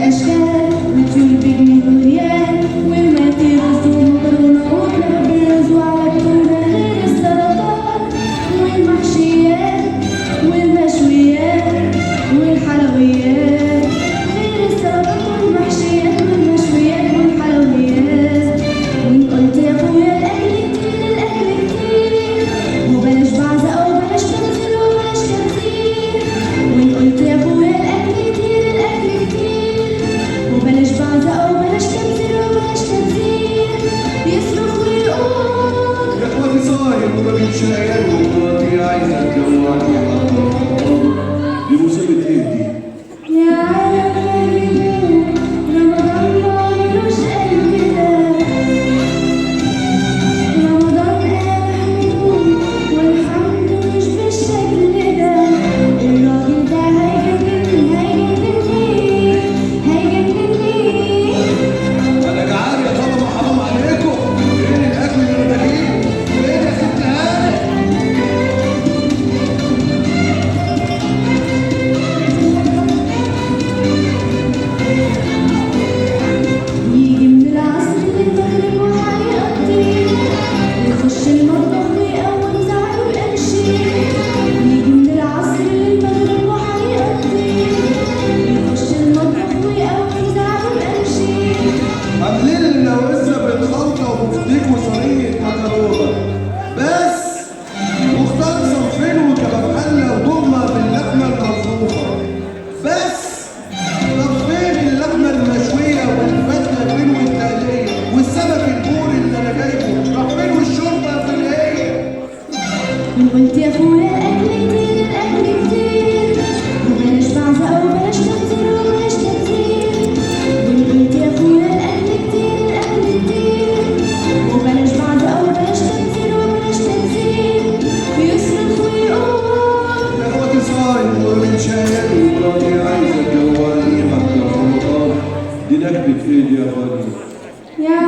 أشكال وطيور بجنيه وريال والماتي رسوم ومكرونة وكرابيز وعلى التونة غير السلطات والمحشيات والمشويات والحلويات غير السلطات والمحشيات والمشويات والحلويات. وإن قلت يا أخويا الأكل كتير الأكل كتير وبلاش بعزق وبلاش تنزل وبلاش تنزيل. وإن قلت يا أخويا الأكل كتير الأكل كتير وبلاش بعزق وبلاش تنزل وبلاش تنزيل. يصرخ ويقول يا اخواتي صايم وما بيتشايل ومراتي عايزه تجوعني دي مصيبه ايه دي؟ يا عالم رمضان ما عملوش قد كده. رمضان أهله والحمد مش بالشكل ده. الراجل ده هيجنني هيجنني هيجنني. انا جعان يا طلبه حرام عليكم، فين الاكل اللي انا بجيبه؟ فين يا ست هاني؟ يجي من العصر للمغرب وهيقضي ويخش المطبخ ويقوم زعله ويمشي. يجي من العصر للمغرب وهيقضي ويخش المطبخ ويقوم زعله ويمشي. عاملين لنا وزه بالخلطه وبفتيك وصينيه مكرونه بس، مختار صنفين وكباب حله وضمه باللحمه المطبوخه بس. طب فين اللحمه المشويه والفتله فين والتقليه والسمك البوري اللي انا جايبه؟ راح فين والشوربه فين هي؟ وقلت يا أخويا الأكل كتير وبلاش بعزق وبلاش تنزل وبلاش تنزيل. وقلت يا أخويا الأكل كتير وبلاش بعزق وبلاش تنزل وبلاش تنزيل. يصرخ ويقول يا اخواتي صايم ومتشايل ومراتي عايزه تجوعني حتى في رمضان دي نكبه ايه دي يا اخواتي؟ يا